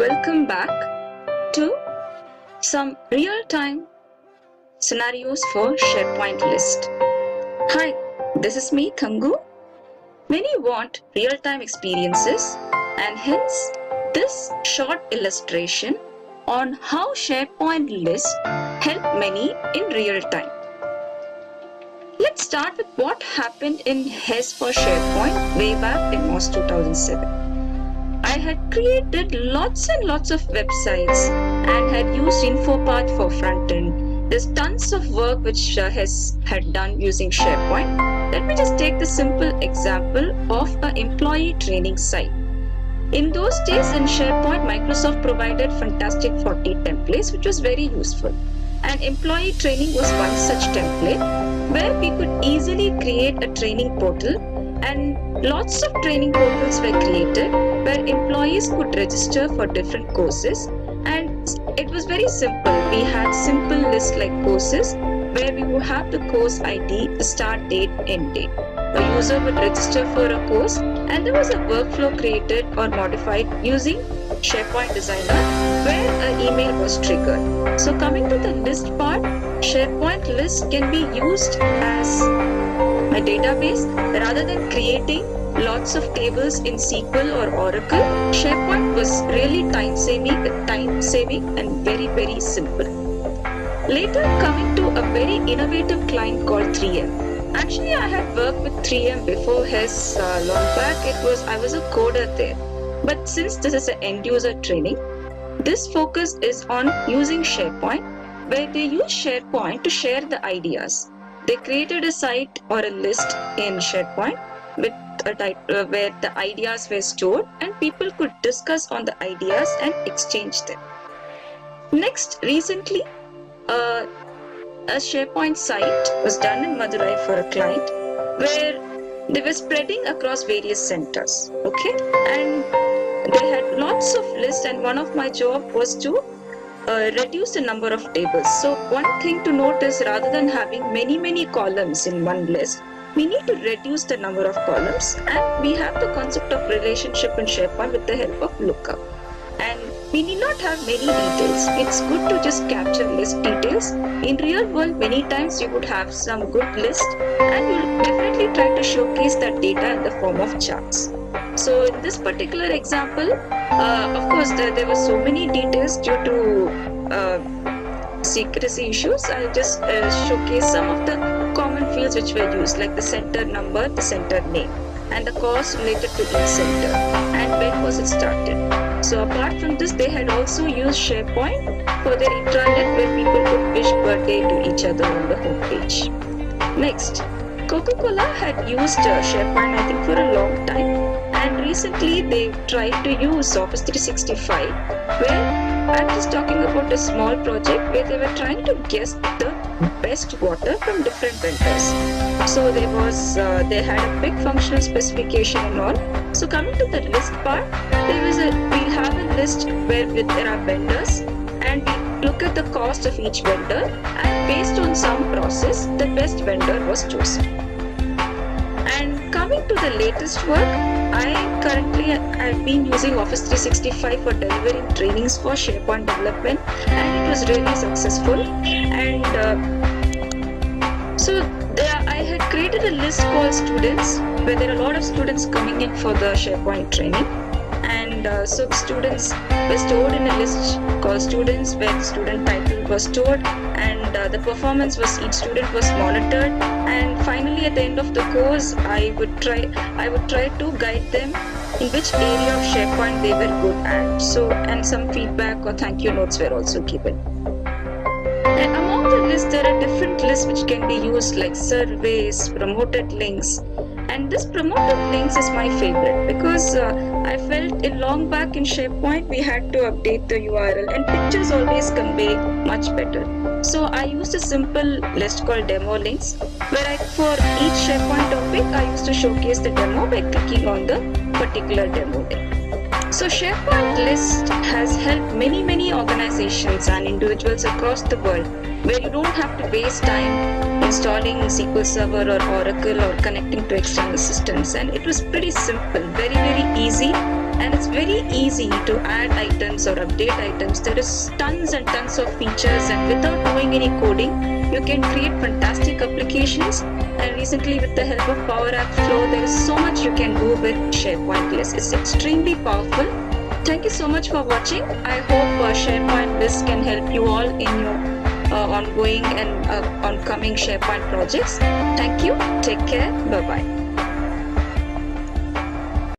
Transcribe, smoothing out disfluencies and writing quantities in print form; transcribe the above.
Welcome back to some real-time scenarios for SharePoint list. Hi, this is me, Thangu. Many want real-time experiences and hence this short illustration on how SharePoint lists help many in real time. Let's start with what happened in HES for SharePoint way back in March 2007. I had created lots and lots of websites and had used InfoPath for front-end. There's tons of work which HES had done using SharePoint. Let me just take the simple example of an employee training site. In those days in SharePoint, Microsoft provided fantastic 40 templates, which was very useful. And employee training was one such template where we could easily create a training portal, and lots of training portals were created where employees could register for different courses, and it was very simple. We had simple lists like courses where we would have the course ID, the start date, end date. A user would register for a course and there was a workflow created or modified using SharePoint Designer where an email was triggered. So coming to the list part, SharePoint list can be used as a database rather than creating lots of tables in SQL or Oracle. SharePoint was really time-saving and very simple. Later, coming to a very innovative client called 3M. Actually, I had worked with 3M before HES long back. I was a coder there. But since this is an end-user training, this focus is on using SharePoint, where they use SharePoint to share the ideas. They created a site or a list in SharePoint with a type where the ideas were stored and people could discuss on the ideas and exchange them. Next, recently, a SharePoint site was done in Madurai for a client where they were spreading across various centers. Okay, and they had lots of lists, and one of my job was to reduce the number of tables. So one thing to note is rather than having many columns in one list, we need to reduce the number of columns, and we have the concept of relationship in SharePoint with the help of lookup. And we need not have many details. It's good to just capture list details. In real world, many times you would have some good list and you'll definitely try to showcase that data in the form of charts. So in this particular example, of course, there were so many details due to secrecy issues. I'll just showcase some of the common fields which were used, like the center number, the center name, and the cost related to each center, and when was it started. So apart from this, they had also used SharePoint for their intranet where people could wish birthday to each other on the homepage. Next, Coca-Cola had used SharePoint I think for a long time, and recently they tried to use Office 365 where I'm just talking about a small project where they were trying to guess the best water from different vendors. So they had a big functional specification and all. So coming to the list part, we'll have a list where there are vendors, and we look at the cost of each vendor, and based on some process, the best vendor was chosen. And coming to the latest work, I've been using Office 365 for delivering trainings for SharePoint development, and it was really successful. And I had created a list called students, where there are a lot of students coming in for the SharePoint training. And so students were stored in a list called students, where the student title was stored, and the performance was each student was monitored. And finally, at the end of the course, I would try to guide them in which area of SharePoint they were good at. So, and some feedback or thank you notes were also given. And among the list, there are different lists which can be used, like surveys, promoted links. And this promoted links is my favorite because I felt long back in SharePoint we had to update the URL, and pictures always convey much better. So I used a simple list called demo links, where for each SharePoint topic I used to showcase the demo by clicking on the particular demo link. So SharePoint list has helped many organizations and individuals across the world, where you don't have to waste time installing SQL Server or Oracle or connecting to external systems, and it was pretty simple, very easy, and it's very easy to add items or update items. There is tons and tons of features, and without doing any coding, you can create fantastic applications. And recently, with the help of Power App Flow, there is so much you can do with SharePoint Lists. It's extremely powerful. Thank you so much for watching. I hope SharePoint Lists can help you all in your ongoing and oncoming SharePoint projects. Thank you. Take care. Bye-bye.